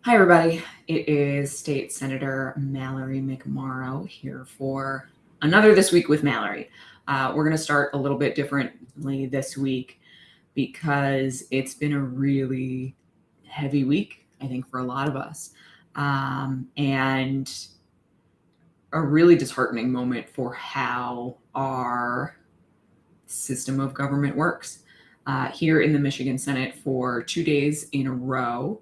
Hi, everybody. It is State Senator Mallory McMorrow here for another This Week with Mallory. We're going to start a little bit differently this week because it's been a really heavy week, I think, for a lot of us, and a really disheartening moment for how our system of government works. Here in the Michigan Senate for 2 days in a row,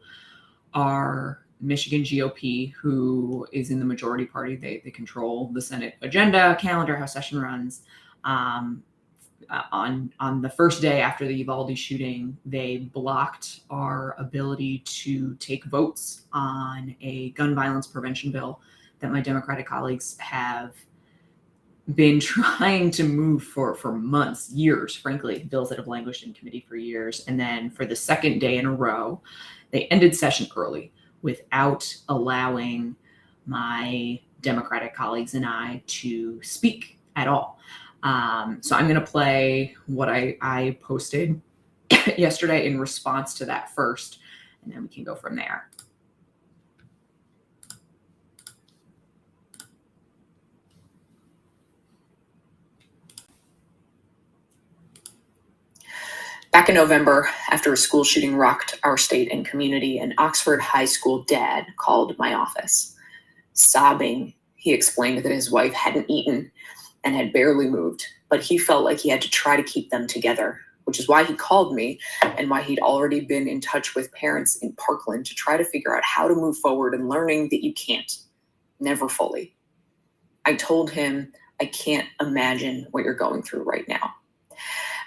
our Michigan GOP, who is in the majority party, they control the Senate agenda, calendar, how session runs. On the first day after the Uvalde shooting, they blocked our ability to take votes on a gun violence prevention bill that my Democratic colleagues have been trying to move for months, years, frankly, bills that have languished in committee for years. And then for the second day in a row, they ended session early without allowing my Democratic colleagues and I to speak at all. So I'm going to play what I posted yesterday in response to that first, and then we can go from there. Back in November, after a school shooting rocked our state and community, an Oxford high school dad called my office. Sobbing, he explained that his wife hadn't eaten and had barely moved, but he felt like he had to try to keep them together, which is why he called me and why he'd already been in touch with parents in Parkland to try to figure out how to move forward and learning that you can't, never fully. I told him, I can't imagine what you're going through right now.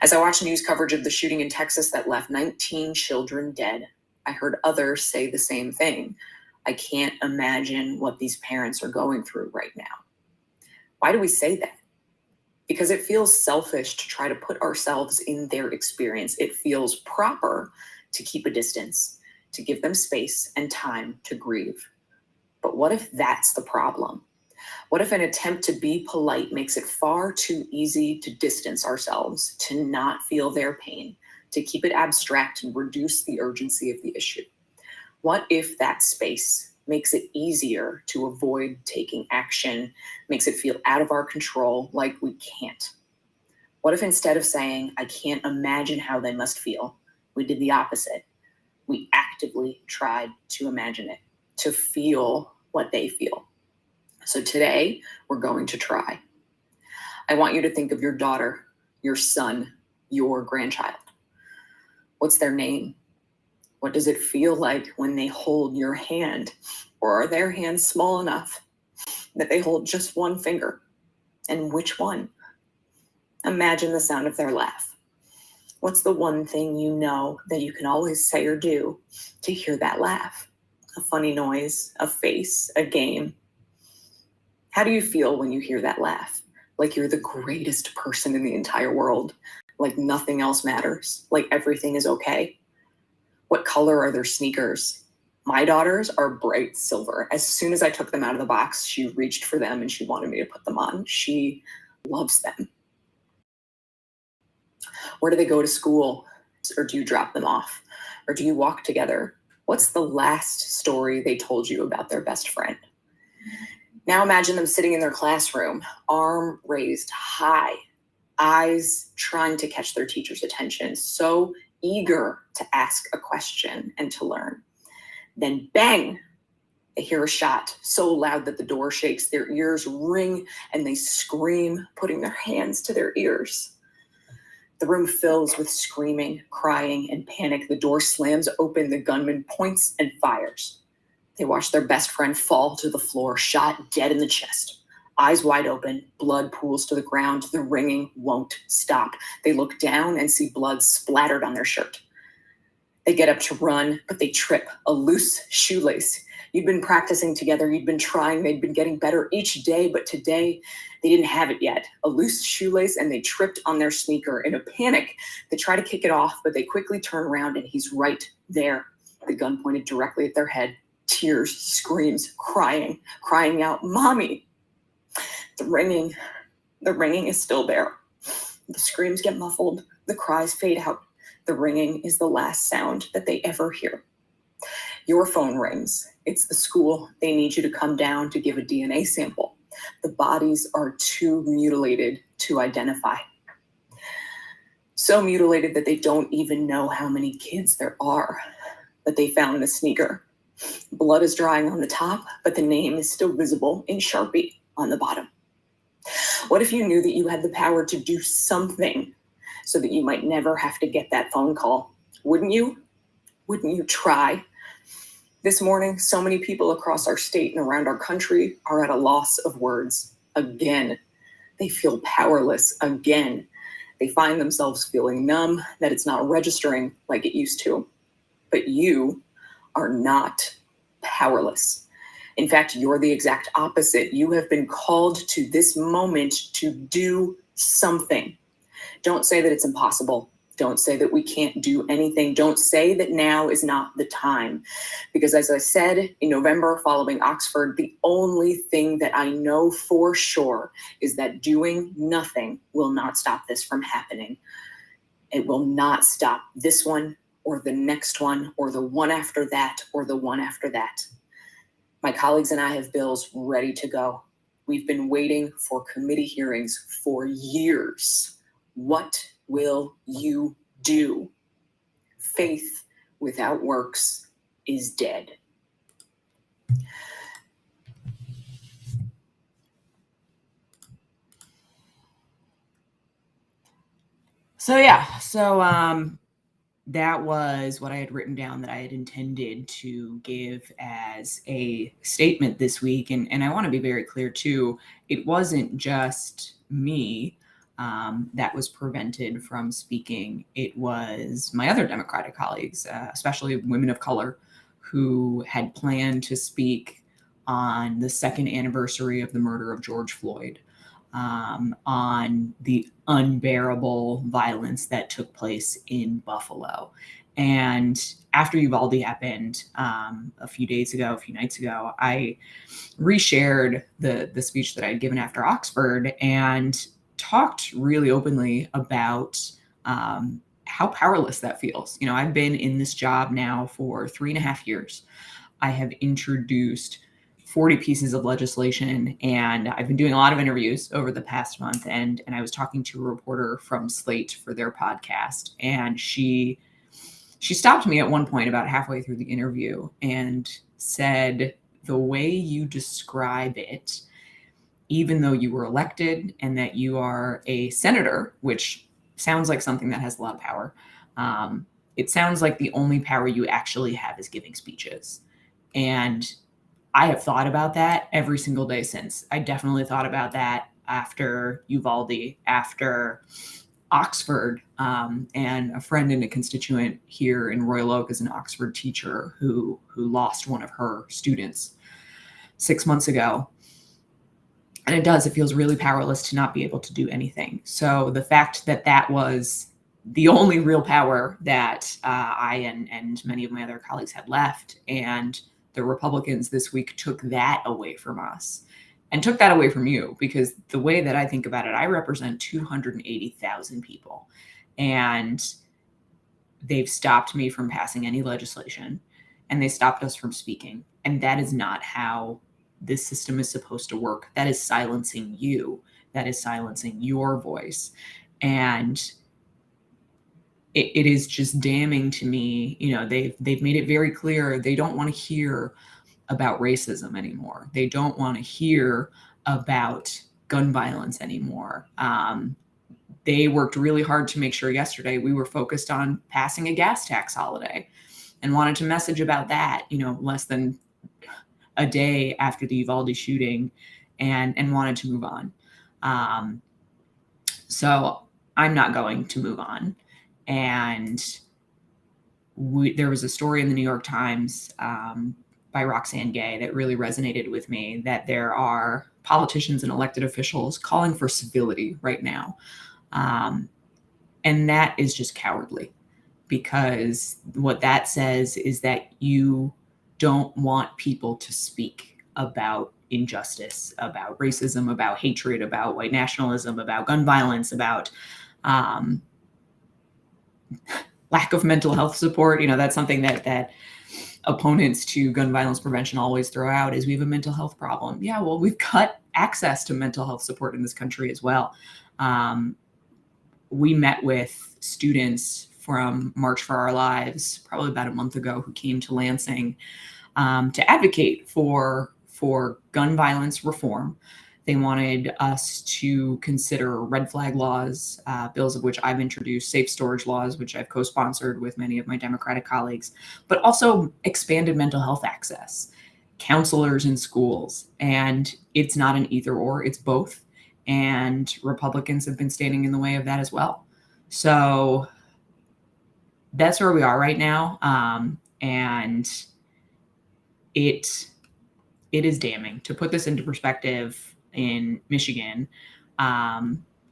As I watched news coverage of the shooting in Texas that left 19 children dead, I heard others say the same thing. I can't imagine what these parents are going through right now. Why do we say that? Because it feels selfish to try to put ourselves in their experience. It feels proper to keep a distance, to give them space and time to grieve. But what if that's the problem? What if an attempt to be polite makes it far too easy to distance ourselves, to not feel their pain, to keep it abstract and reduce the urgency of the issue? What if that space makes it easier to avoid taking action, makes it feel out of our control, like we can't? What if instead of saying, I can't imagine how they must feel, we did the opposite? We actively tried to imagine it, to feel what they feel. So today, we're going to try. I want you to think of your daughter, your son, your grandchild. What's their name? What does it feel like when they hold your hand? Or are their hands small enough that they hold just one finger? And which one? Imagine the sound of their laugh. What's the one thing you know that you can always say or do to hear that laugh? A funny noise, a face, a game. How do you feel when you hear that laugh? Like you're the greatest person in the entire world, like nothing else matters, like everything is okay. What color are their sneakers? My daughters are bright silver. As soon as I took them out of the box, she reached for them and she wanted me to put them on. She loves them. Where do they go to school? Or do you drop them off? Or do you walk together? What's the last story they told you about their best friend? Now imagine them sitting in their classroom, arm raised high, eyes trying to catch their teacher's attention, so eager to ask a question and to learn. Then bang, they hear a shot so loud that the door shakes, their ears ring, and they scream, putting their hands to their ears. The room fills with screaming, crying, and panic. The door slams open, the gunman points and fires. They watch their best friend fall to the floor, shot dead in the chest. Eyes wide open, blood pools to the ground. The ringing won't stop. They look down and see blood splattered on their shirt. They get up to run, but they trip, a loose shoelace. You'd been practicing together, you'd been trying, they'd been getting better each day, but today they didn't have it yet. A loose shoelace, and they tripped on their sneaker. In a panic, they try to kick it off, but they quickly turn around and he's right there. The gun pointed directly at their head. Tears, screams, crying out, "Mommy!" The ringing is still there. The screams get muffled, the cries fade out. The ringing is the last sound that they ever hear. Your phone rings. It's the school. They need you to come down to give a DNA sample. The bodies are too mutilated to identify. So mutilated that they don't even know how many kids there are. But they found the sneaker. Blood is drying on the top, but the name is still visible in Sharpie on the bottom. What if you knew that you had the power to do something so that you might never have to get that phone call? Wouldn't you? Wouldn't you try? This morning, so many people across our state and around our country are at a loss of words again. They feel powerless again. They find themselves feeling numb, that it's not registering like it used to. But you are not powerless. In fact, you're the exact opposite. You have been called to this moment to do something. Don't say that it's impossible. Don't say that we can't do anything. Don't say that now is not the time. Because as I said in November following Oxford, the only thing that I know for sure is that doing nothing will not stop this from happening. It will not stop this one or the next one or the one after that or the one after that. My colleagues and I have bills ready to go. We've been waiting for committee hearings for years. What will you do? Faith without works is dead. So that was what I had written down that I had intended to give as a statement this week. And I want to be very clear too, it wasn't just me that was prevented from speaking. It was my other Democratic colleagues, especially women of color, who had planned to speak on the second anniversary of the murder of George Floyd. On the unbearable violence that took place in Buffalo. And after Uvalde happened a few nights ago, I reshared the speech that I had given after Oxford and talked really openly about how powerless that feels. You know, I've been in this job now for 3.5 years. I have introduced 40 pieces of legislation, and I've been doing a lot of interviews over the past month. And I was talking to a reporter from Slate for their podcast, and she stopped me at one point about halfway through the interview and said, the way you describe it, even though you were elected and that you are a senator, which sounds like something that has a lot of power, it sounds like the only power you actually have is giving speeches. And I have thought about that every single day since. I definitely thought about that after Uvalde, after Oxford, and a friend and a constituent here in Royal Oak is an Oxford teacher who lost one of her students 6 months ago. And it feels really powerless to not be able to do anything. So the fact that that was the only real power that I and many of my other colleagues had left, and the Republicans this week took that away from us and took that away from you, because the way that I think about it, I represent 280,000 people, and they've stopped me from passing any legislation, and they stopped us from speaking. And that is not how this system is supposed to work. That is silencing you. That is silencing your voice. And it is just damning to me. You know, they've made it very clear they don't want to hear about racism anymore. They don't want to hear about gun violence anymore. They worked really hard to make sure yesterday we were focused on passing a gas tax holiday and wanted to message about that, you know, less than a day after the Uvalde shooting, and wanted to move on. So I'm not going to move on. And there was a story in the New York Times by Roxane Gay that really resonated with me, that there are politicians and elected officials calling for civility right now. And that is just cowardly, because what that says is that you don't want people to speak about injustice, about racism, about hatred, about white nationalism, about gun violence, about lack of mental health support. You know, that's something that opponents to gun violence prevention always throw out is we have a mental health problem. Yeah, well, we've cut access to mental health support in this country as well. We met with students from March for Our Lives probably about a month ago who came to Lansing to advocate for gun violence reform. They wanted us to consider red flag laws, bills of which I've introduced, safe storage laws, which I've co-sponsored with many of my Democratic colleagues, but also expanded mental health access, counselors in schools. And it's not an either or, it's both. And Republicans have been standing in the way of that as well. So that's where we are right now. And it is damning. To put this into perspective, in Michigan,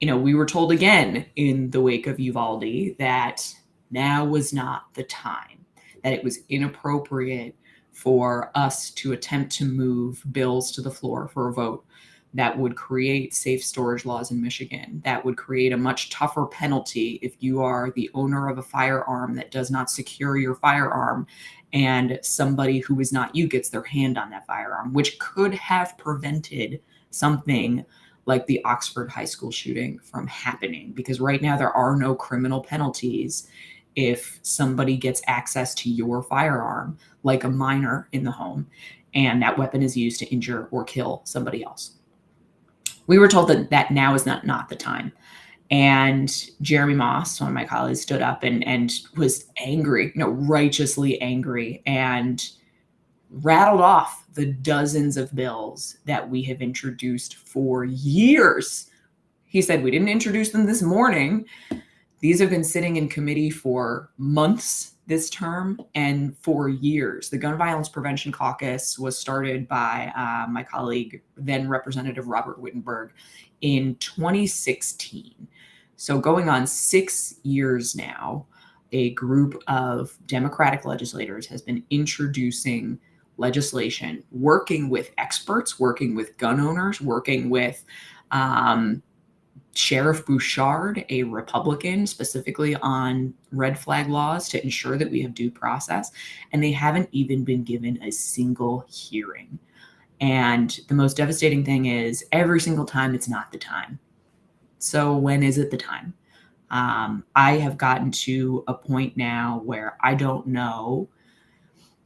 we were told again in the wake of Uvalde that now was not the time, that it was inappropriate for us to attempt to move bills to the floor for a vote that would create safe storage laws in Michigan, that would create a much tougher penalty if you are the owner of a firearm that does not secure your firearm and somebody who is not you gets their hand on that firearm, which could have prevented something like the Oxford High School shooting from happening. Because right now there are no criminal penalties if somebody gets access to your firearm, like a minor in the home, and that weapon is used to injure or kill somebody else. We were told that now is not the time. And Jeremy Moss, one of my colleagues, stood up and was angry, righteously angry, and rattled off the dozens of bills that we have introduced for years. He said, we didn't introduce them this morning. These have been sitting in committee for months this term and for years. The Gun Violence Prevention Caucus was started by my colleague, then Representative Robert Wittenberg, in 2016. So going on 6 years now, a group of Democratic legislators has been introducing legislation, working with experts, working with gun owners, working with Sheriff Bouchard, a Republican, specifically on red flag laws to ensure that we have due process. And they haven't even been given a single hearing. And the most devastating thing is every single time it's not the time. So when is it the time? I have gotten to a point now where I don't know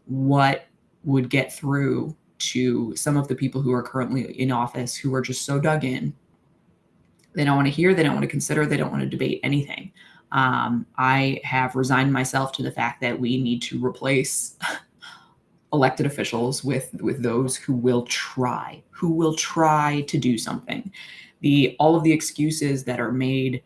what would get through to some of the people who are currently in office who are just so dug in. They don't want to hear, they don't want to consider, they don't want to debate anything. I have resigned myself to the fact that we need to replace elected officials with those who will try to do something. All of the excuses that are made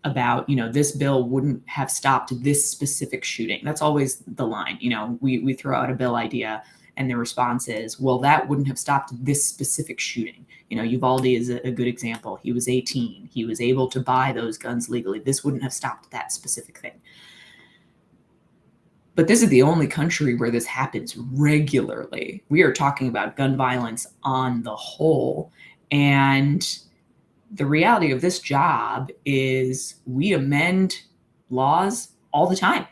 about, this bill wouldn't have stopped this specific shooting. That's always the line. We throw out a bill idea and the response is, well, that wouldn't have stopped this specific shooting. Uvalde is a good example. He was 18. He was able to buy those guns legally. This wouldn't have stopped that specific thing. But this is the only country where this happens regularly. We are talking about gun violence on the whole. And the reality of this job is we amend laws all the time.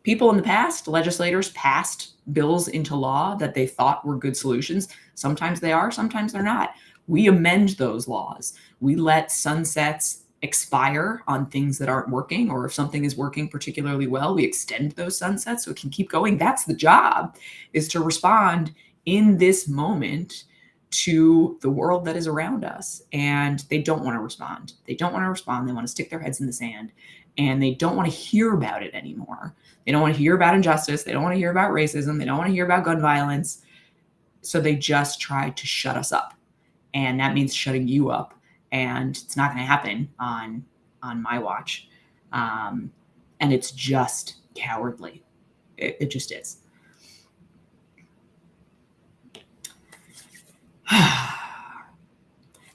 People in the past, legislators passed bills into law that they thought were good solutions. Sometimes they are, sometimes they're not. We amend those laws. We let sunsets expire on things that aren't working, or if something is working particularly well, we extend those sunsets so it can keep going. That's the job, is to respond in this moment to the world that is around us. And they don't want to respond. They want to stick their heads in the sand, and they don't want to hear about it anymore. They don't want to hear about injustice. They don't want to hear about racism. They don't want to hear about gun violence. So they just try to shut us up. And that means shutting you up. And it's not going to happen on my watch. And it's just cowardly. It just is.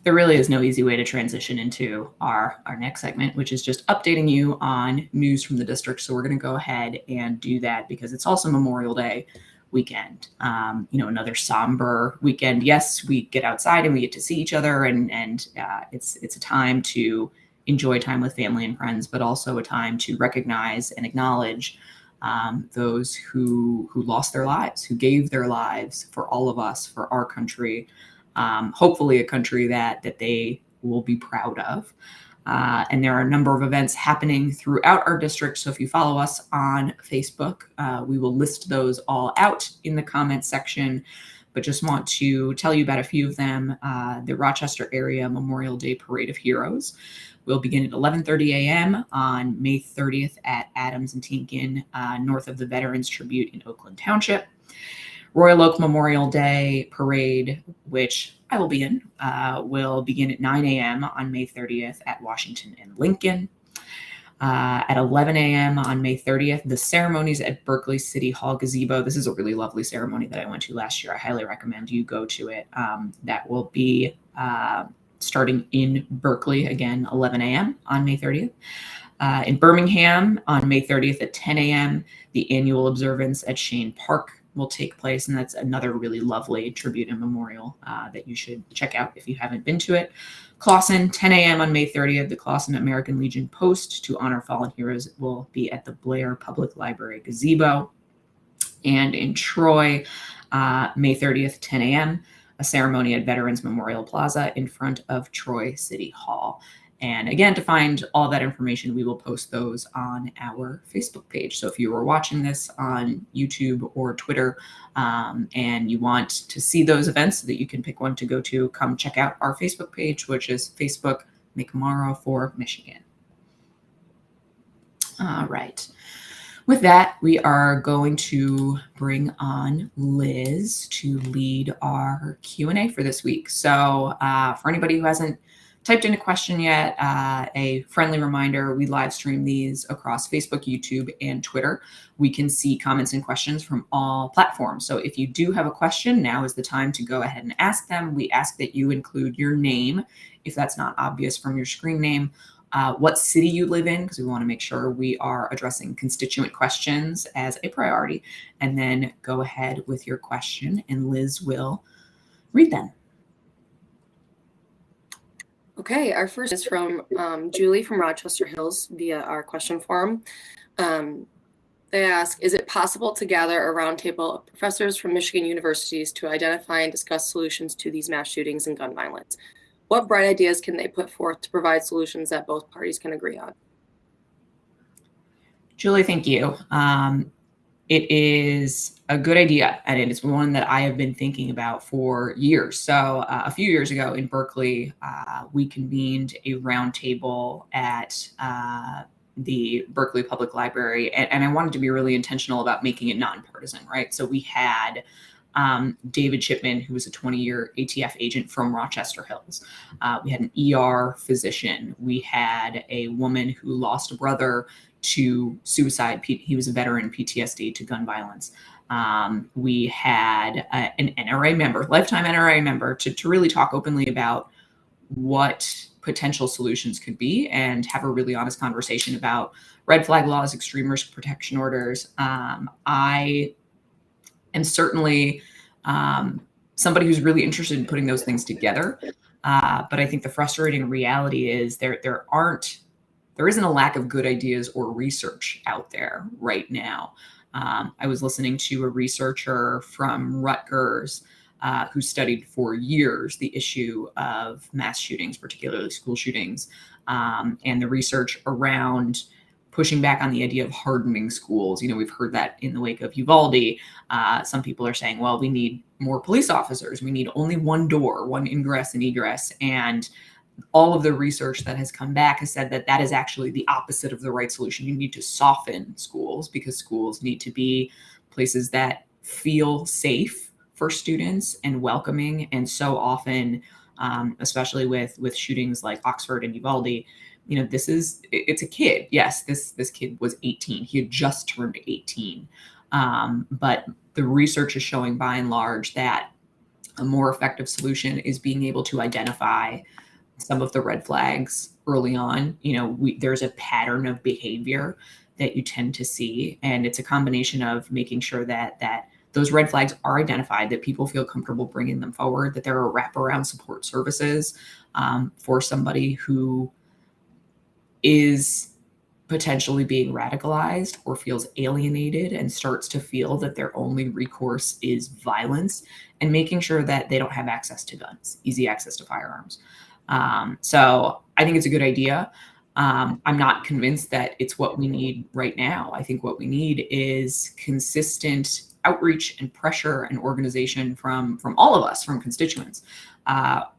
There really is no easy way to transition into our next segment, which is just updating you on news from the district. So we're going to go ahead and do that because it's also Memorial Day weekend. Another somber weekend. Yes, we get outside and we get to see each other, and it's a time to enjoy time with family and friends, but also a time to recognize and acknowledge those who lost their lives, who gave their lives for all of us, for our country, hopefully a country that they will be proud of. And there are a number of events happening throughout our district. So if you follow us on Facebook, we will list those all out in the comments section. But just want to tell you about a few of them. The Rochester Area Memorial Day Parade of Heroes will begin at 11:30 a.m. on May 30th at Adams and Tinkin, north of the Veterans Tribute in Oakland Township. Royal Oak Memorial Day Parade, which I will be in, will begin at 9 a.m. on May 30th at Washington and Lincoln. At 11 a.m. on May 30th, the ceremonies at Berkeley City Hall Gazebo. This is a really lovely ceremony that I went to last year. I highly recommend you go to it. That will be starting in Berkeley, again, 11 a.m. on May 30th. In Birmingham on May 30th at 10 a.m., the annual observance at Shane Park will take place, and that's another really lovely tribute and memorial that you should check out if you haven't been to it. Clawson, 10 a.m. on May 30th, the Clawson American Legion Post to honor fallen heroes will be at the Blair Public Library Gazebo. And in Troy, May 30th, 10 a.m., a ceremony at Veterans Memorial Plaza in front of Troy City Hall. And again, to find all that information, we will post those on our Facebook page. So if you were watching this on YouTube or Twitter and you want to see those events so that you can pick one to go to, come check out our Facebook page, which is Facebook McMorrow for Michigan. All right. With that, we are going to bring on Liz to lead our Q&A for this week. So for anybody who hasn't typed in a question yet, a friendly reminder, we live stream these across Facebook, YouTube, and Twitter. We can see comments and questions from all platforms. So if you do have a question, now is the time to go ahead and ask them. We ask that you include your name, if that's not obvious from your screen name, what city you live in, because we want to make sure we are addressing constituent questions as a priority, and then go ahead with your question, and Liz will read them. Okay, our first is from Julie from Rochester Hills via our question forum. They ask, is it possible to gather a roundtable of professors from Michigan universities to identify and discuss solutions to these mass shootings and gun violence? What bright ideas can they put forth to provide solutions that both parties can agree on? Julie, thank you. It is a good idea, and it is one that I have been thinking about for years. So a few years ago in Berkeley, we convened a roundtable at the Berkeley Public Library, and I wanted to be really intentional about making it nonpartisan, right? So we had David Chipman, who was a 20-year ATF agent from Rochester Hills. We had an ER physician. We had a woman who lost a brother to suicide. He was a veteran, PTSD, to gun violence. We had an NRA member, lifetime NRA member, to really talk openly about what potential solutions could be and have a really honest conversation about red flag laws, extreme risk protection orders. I am certainly somebody who's really interested in putting those things together. But I think the frustrating reality is there isn't a lack of good ideas or research out there right now. I was listening to a researcher from Rutgers who studied for years the issue of mass shootings, particularly school shootings, and the research around pushing back on the idea of hardening schools. You know, we've heard that in the wake of Uvalde. Some people are saying, well, we need more police officers. We need only one door, one ingress and egress. And all of the research that has come back has said that that is actually the opposite of the right solution. You need to soften schools because schools need to be places that feel safe for students and welcoming. And so often, especially with shootings like Oxford and Uvalde, you know, it's a kid. Yes, this kid was 18. He had just turned 18. But the research is showing by and large that a more effective solution is being able to identify some of the red flags early on. You know, there's a pattern of behavior that you tend to see, and it's a combination of making sure that those red flags are identified, that people feel comfortable bringing them forward, that there are wraparound support services for somebody who is potentially being radicalized or feels alienated and starts to feel that their only recourse is violence, and making sure that they don't have access to guns, easy access to firearms. So I think it's a good idea. I'm not convinced that it's what we need right now. I think what we need is consistent outreach and pressure and organization from all of us, from constituents.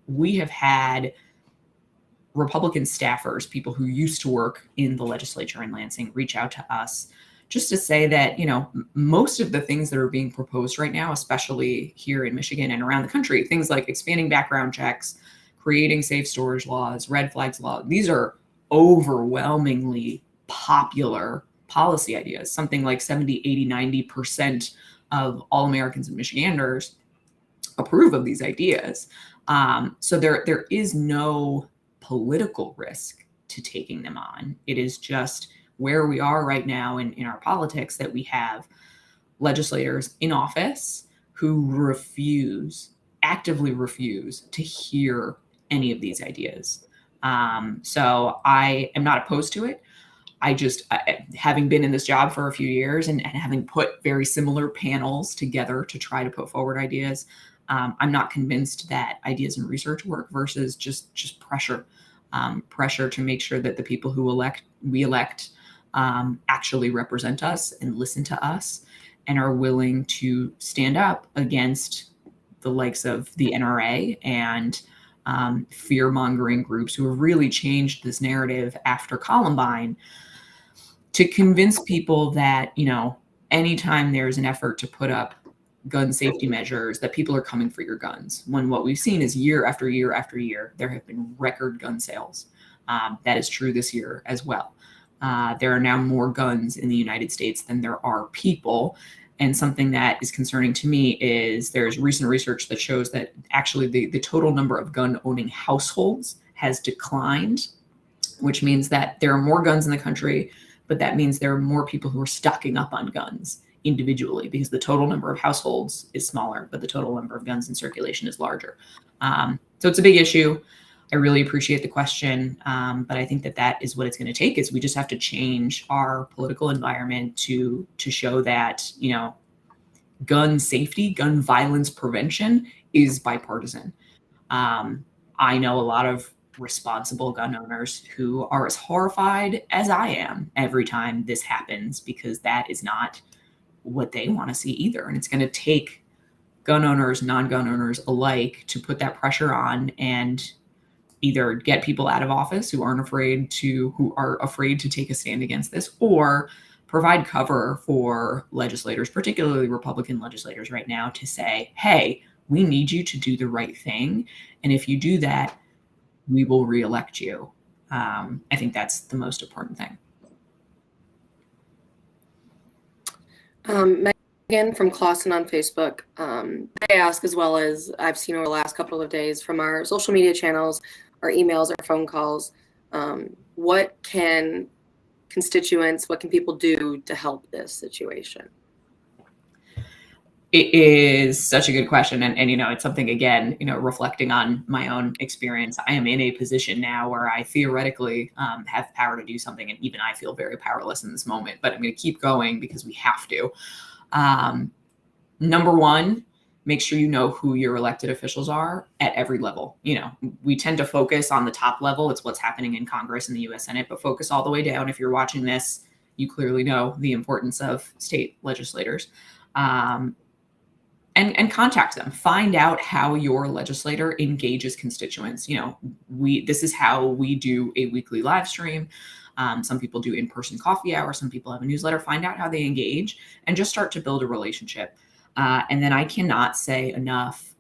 We have had Republican staffers, people who used to work in the legislature in Lansing, reach out to us just to say that, most of the things that are being proposed right now, especially here in Michigan and around the country, things like expanding background checks, creating safe storage laws, red flags law, these are overwhelmingly popular policy ideas. Something like 70, 80, 90% of all Americans and Michiganders approve of these ideas. So there is no political risk to taking them on. It is just where we are right now in our politics, that we have legislators in office who actively refuse to hear any of these ideas. So I am not opposed to it. Having been in this job for a few years and having put very similar panels together to try to put forward ideas, I'm not convinced that ideas and research work versus just pressure to make sure that the people who we elect actually represent us and listen to us and are willing to stand up against the likes of the NRA and fear-mongering groups who have really changed this narrative after Columbine to convince people that, anytime there's an effort to put up gun safety measures, that people are coming for your guns. When what we've seen is year after year after year, there have been record gun sales. That is true this year as well. There are now more guns in the United States than there are people. And something that is concerning to me is there's recent research that shows that actually the total number of gun-owning households has declined, which means that there are more guns in the country, but that means there are more people who are stocking up on guns individually, because the total number of households is smaller, but the total number of guns in circulation is larger. So it's a big issue. I really appreciate the question, but I think that is what it's going to take. Is we just have to change our political environment to show that gun safety, gun violence prevention is bipartisan. I know a lot of responsible gun owners who are as horrified as I am every time this happens, because that is not what they want to see either. And it's going to take gun owners, non-gun owners alike to put that pressure on and either get people out of office who are afraid to take a stand against this, or provide cover for legislators, particularly Republican legislators right now, to say, hey, we need you to do the right thing. And if you do that, we will reelect you. I think that's the most important thing. Megan from Clausen on Facebook, they ask, as well as I've seen over the last couple of days from our social media channels, our emails, our phone calls, what can people do to help this situation? It is such a good question. And it's something, again, reflecting on my own experience. I am in a position now where I theoretically have power to do something. And even I feel very powerless in this moment, but I'm going to keep going because we have to. Number one, make sure you know who your elected officials are at every level. We tend to focus on the top level. It's what's happening in Congress and the US Senate, but focus all the way down. If you're watching this, you clearly know the importance of state legislators. And contact them. Find out how your legislator engages constituents. This is how we do a weekly live stream. Some people do in-person coffee hour. Some people have a newsletter. Find out how they engage and just start to build a relationship. And then I cannot say enough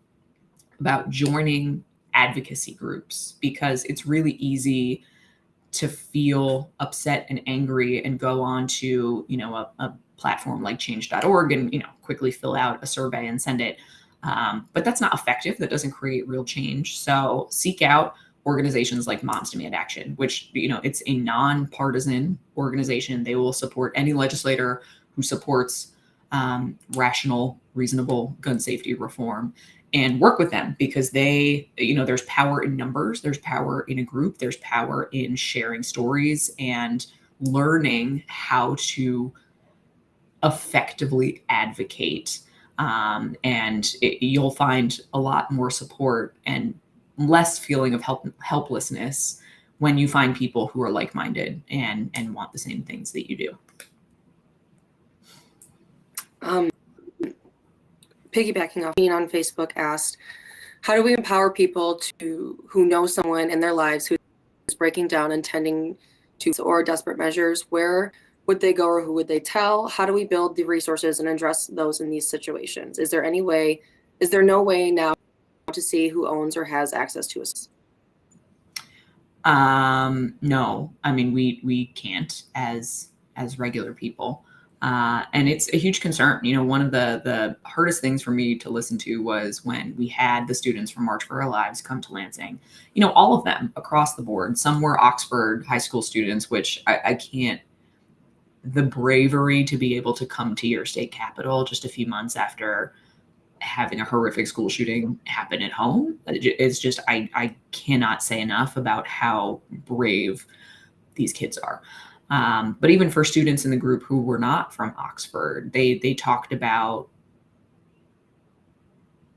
about joining advocacy groups, because it's really easy to feel upset and angry and go on to, a platform like change.org and, quickly fill out a survey and send it. But that's not effective. That doesn't create real change. So seek out organizations like Moms Demand Action, which, it's a nonpartisan organization. They will support any legislator who supports rational, reasonable gun safety reform, and work with them, because there's power in numbers, there's power in a group, there's power in sharing stories and learning how to effectively advocate. You'll find a lot more support and less feeling of helplessness when you find people who are like-minded and want the same things that you do. Piggybacking off, Ian on Facebook asked, how do we empower people who know someone in their lives who is breaking down and tending to or desperate measures? Where would they go or who would they tell? How do we build the resources and address those in these situations? Is there no way now to see who owns or has access to us? No, I mean, we can't as regular people. And it's a huge concern. One of the hardest things for me to listen to was when we had the students from March for Our Lives come to Lansing, all of them across the board. Some were Oxford high school students, which I can't, the bravery to be able to come to your state capital just a few months after having a horrific school shooting happen at home. It's just, I cannot say enough about how brave these kids are. But even for students in the group who were not from Oxford, they talked about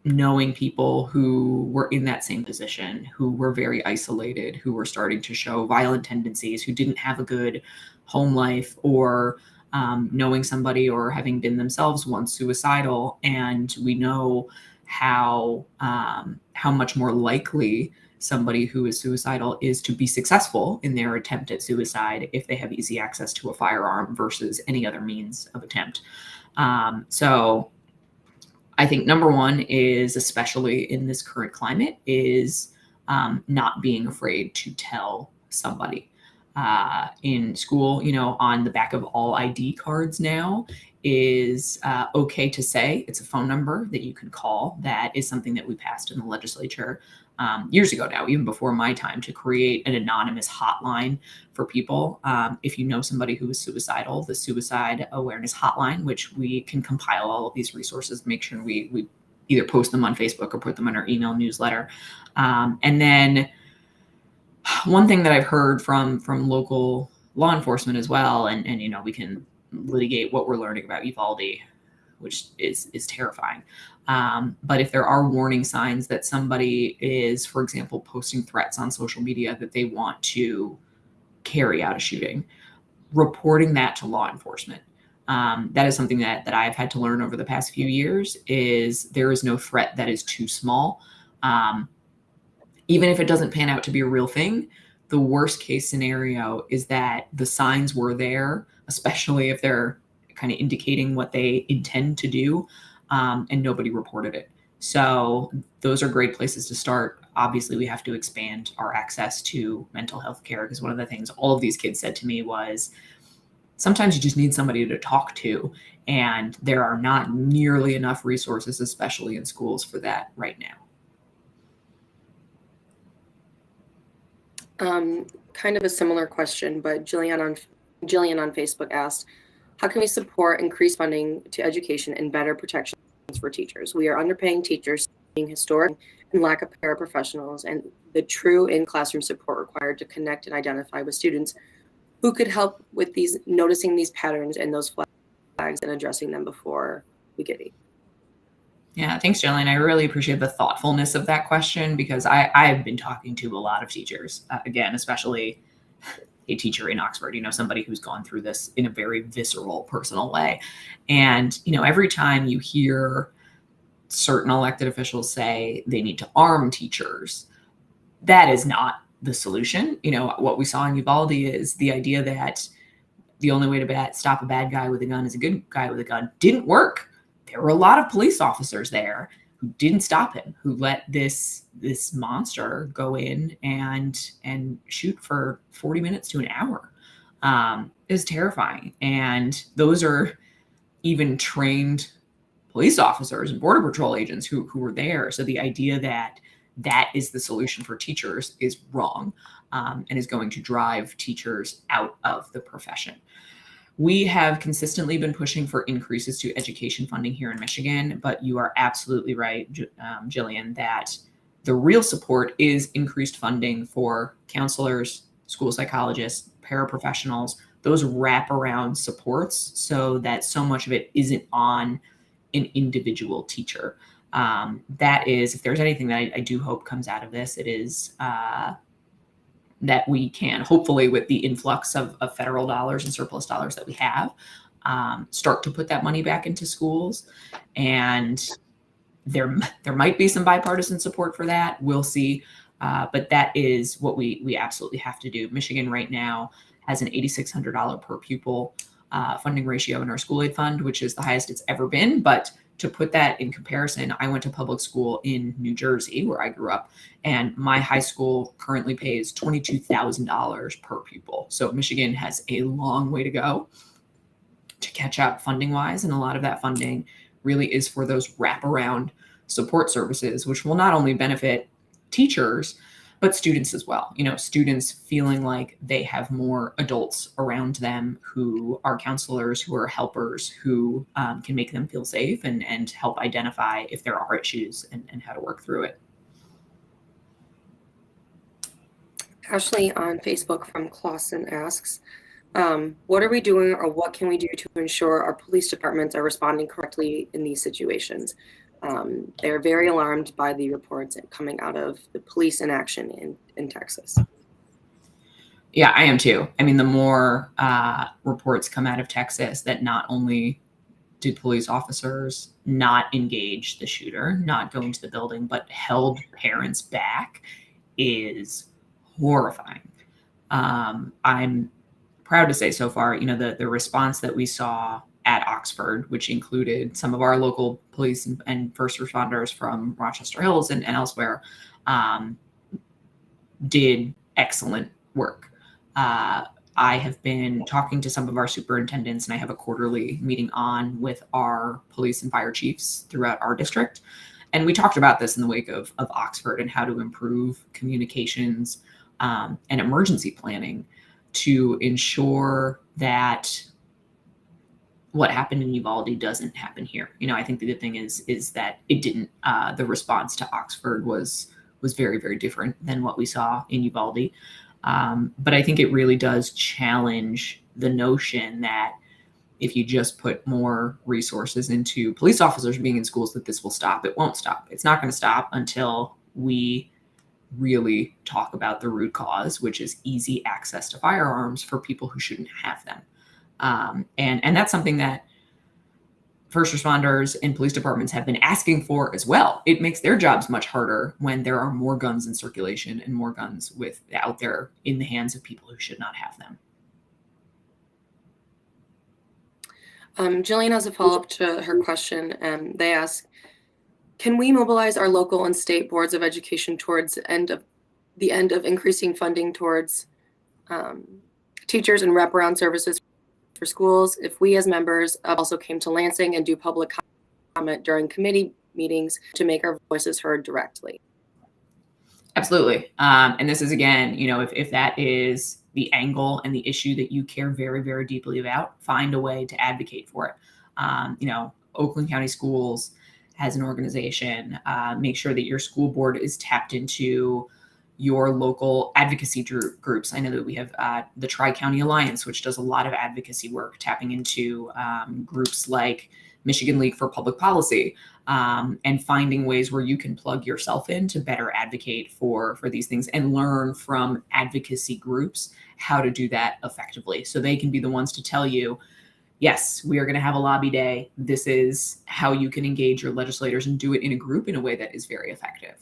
knowing people who were in that same position, who were very isolated, who were starting to show violent tendencies, who didn't have a good home life, or knowing somebody or having been themselves once suicidal. And we know how much more likely somebody who is suicidal is to be successful in their attempt at suicide if they have easy access to a firearm versus any other means of attempt. So I think number one is, especially in this current climate, is not being afraid to tell somebody. In school, on the back of all ID cards now is okay to say. It's a phone number that you can call. That is something that we passed in the legislature years ago now, even before my time, to create an anonymous hotline for people. If you know somebody who is suicidal, the Suicide Awareness Hotline, which we can compile all of these resources, make sure we either post them on Facebook or put them in our email newsletter. And then one thing that I've heard from local law enforcement as well, and we can litigate what we're learning about Uvalde, which is terrifying. But if there are warning signs that somebody is, for example, posting threats on social media that they want to carry out a shooting, reporting that to law enforcement. That is something that I've had to learn over the past few years, is there is no threat that is too small. Even if it doesn't pan out to be a real thing, the worst case scenario is that the signs were there, especially if they're kind of indicating what they intend to do, and nobody reported it. So those are great places to start. Obviously, we have to expand our access to mental health care, because one of the things all of these kids said to me was, sometimes you just need somebody to talk to, and there are not nearly enough resources, especially in schools, for that right now. Kind of a similar question, but Jillian on Facebook asked, how can we support increased funding to education and better protections for teachers? We are underpaying teachers, seeing historic and lack of paraprofessionals, and the true in-classroom support required to connect and identify with students who could help with noticing these patterns and those flags and addressing them before we get it. Yeah, thanks, Jillian. I really appreciate the thoughtfulness of that question, because I've been talking to a lot of teachers, again, especially a teacher in Oxford, somebody who's gone through this in a very visceral, personal way. And, every time you hear certain elected officials say they need to arm teachers, that is not the solution. What we saw in Uvalde is the idea that the only way to stop a bad guy with a gun is a good guy with a gun didn't work. There were a lot of police officers there who didn't stop him, who let this monster go in and shoot for 40 minutes to an hour. It was terrifying. And those are even trained police officers and Border Patrol agents who were there. So the idea that is the solution for teachers is wrong, and is going to drive teachers out of the profession. We have consistently been pushing for increases to education funding here in Michigan, but you are absolutely right, Jillian, that the real support is increased funding for counselors, school psychologists, paraprofessionals, those wraparound supports so that so much of it isn't on an individual teacher. That is, if there's anything that I do hope comes out of this, it is that we can, hopefully with the influx of federal dollars and surplus dollars that we have, start to put that money back into schools. And there might be some bipartisan support for that. We'll see. But that is what we absolutely have to do. Michigan right now has an $8,600 per pupil funding ratio in our school aid fund, which is the highest it's ever been. But to put that in comparison, I went to public school in New Jersey, where I grew up, and my high school currently pays $22,000 per pupil. So Michigan has a long way to go to catch up funding wise. And a lot of that funding really is for those wraparound support services, which will not only benefit teachers, but students as well. Students feeling like they have more adults around them who are counselors, who are helpers, who can make them feel safe and help identify if there are issues and how to work through it. Ashley on Facebook from Clausen asks, what are we doing or what can we do to ensure our police departments are responding correctly in these situations? They're very alarmed by the reports coming out of the police inaction in Texas. Yeah, I am too. I mean, the more reports come out of Texas that not only did police officers not engage the shooter, not go into the building, but held parents back, is horrifying. I'm proud to say so far, the response that we saw at Oxford, which included some of our local police and first responders from Rochester Hills and elsewhere, did excellent work. I have been talking to some of our superintendents, and I have a quarterly meeting on with our police and fire chiefs throughout our district. And we talked about this in the wake of Oxford and how to improve communications and emergency planning to ensure that what happened in Uvalde doesn't happen here. I think the good thing is that it didn't. The response to Oxford was very, very different than what we saw in Uvalde. But I think it really does challenge the notion that if you just put more resources into police officers being in schools, that this will stop. It won't stop. It's not going to stop until we really talk about the root cause, which is easy access to firearms for people who shouldn't have them. And that's something that first responders and police departments have been asking for as well. It makes their jobs much harder when there are more guns in circulation and more guns out there in the hands of people who should not have them. Jillian has a follow-up to her question. They ask, can we mobilize our local and state boards of education towards the end of increasing funding towards teachers and wraparound services for schools if we as members also came to Lansing and do public comment during committee meetings to make our voices heard directly? Absolutely. And this is, again, if that is the angle and the issue that you care very, very deeply about, find a way to advocate for it. Oakland County Schools has an organization. Make sure that your school board is tapped into your local advocacy groups. I know that we have the Tri-County Alliance, which does a lot of advocacy work, tapping into groups like Michigan League for Public Policy, and finding ways where you can plug yourself in to better advocate for these things and learn from advocacy groups how to do that effectively. So they can be the ones to tell you, yes, we are going to have a lobby day. This is how you can engage your legislators and do it in a group in a way that is very effective.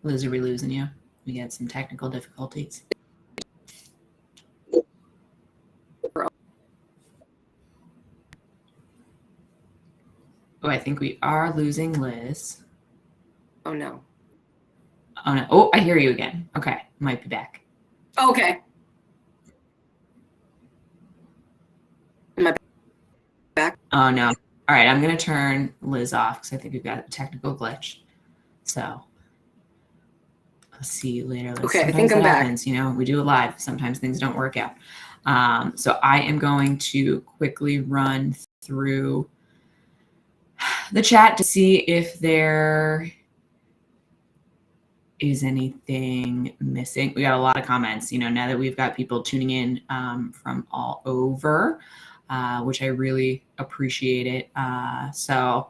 Liz, are we losing you? We got some technical difficulties. Oh, I think we are losing Liz. Oh, no. Oh, no. Oh, I hear you again. Okay. Might be back. Okay. Am I back? Oh, no. All right. I'm going to turn Liz off because I think we've got a technical glitch. So I'll see you later. Liz. Okay. Sometimes I think I'm back. happens. We do it live. Sometimes things don't work out. So I am going to quickly run through the chat to see if there is anything missing. We got a lot of comments, now that we've got people tuning in from all over, which I really appreciate it. So,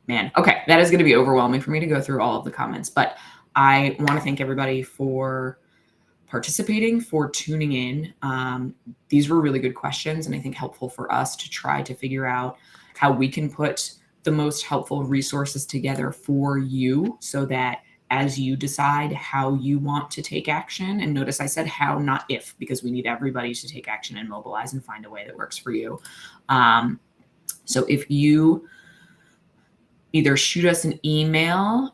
man, okay, that is going to be overwhelming for me to go through all of the comments, but I want to thank everybody for participating, for tuning in. These were really good questions, and I think helpful for us to try to figure out how we can put the most helpful resources together for you so that as you decide how you want to take action, and notice I said how, not if, because we need everybody to take action and mobilize and find a way that works for you. So if you either shoot us an email,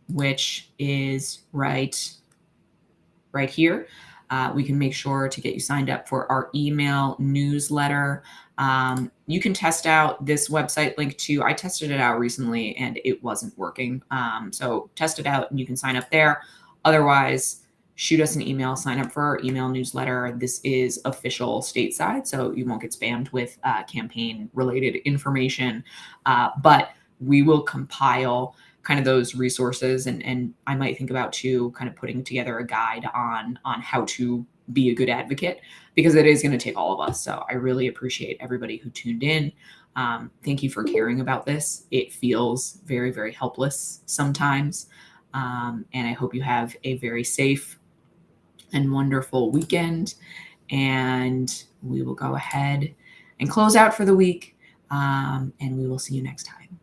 which is right here. We can make sure to get you signed up for our email newsletter. You can test out this website link too. I tested it out recently and it wasn't working. So test it out and you can sign up there. Otherwise, shoot us an email, sign up for our email newsletter. This is official stateside, so you won't get spammed with campaign related information. But we will compile kind of those resources, and I might think about too kind of putting together a guide on how to be a good advocate, because it is going to take all of us. So I really appreciate everybody who tuned in. Thank you for caring about this. It feels very, very helpless sometimes. And I hope you have a very safe and wonderful weekend. And we will go ahead and close out for the week. And we will see you next time.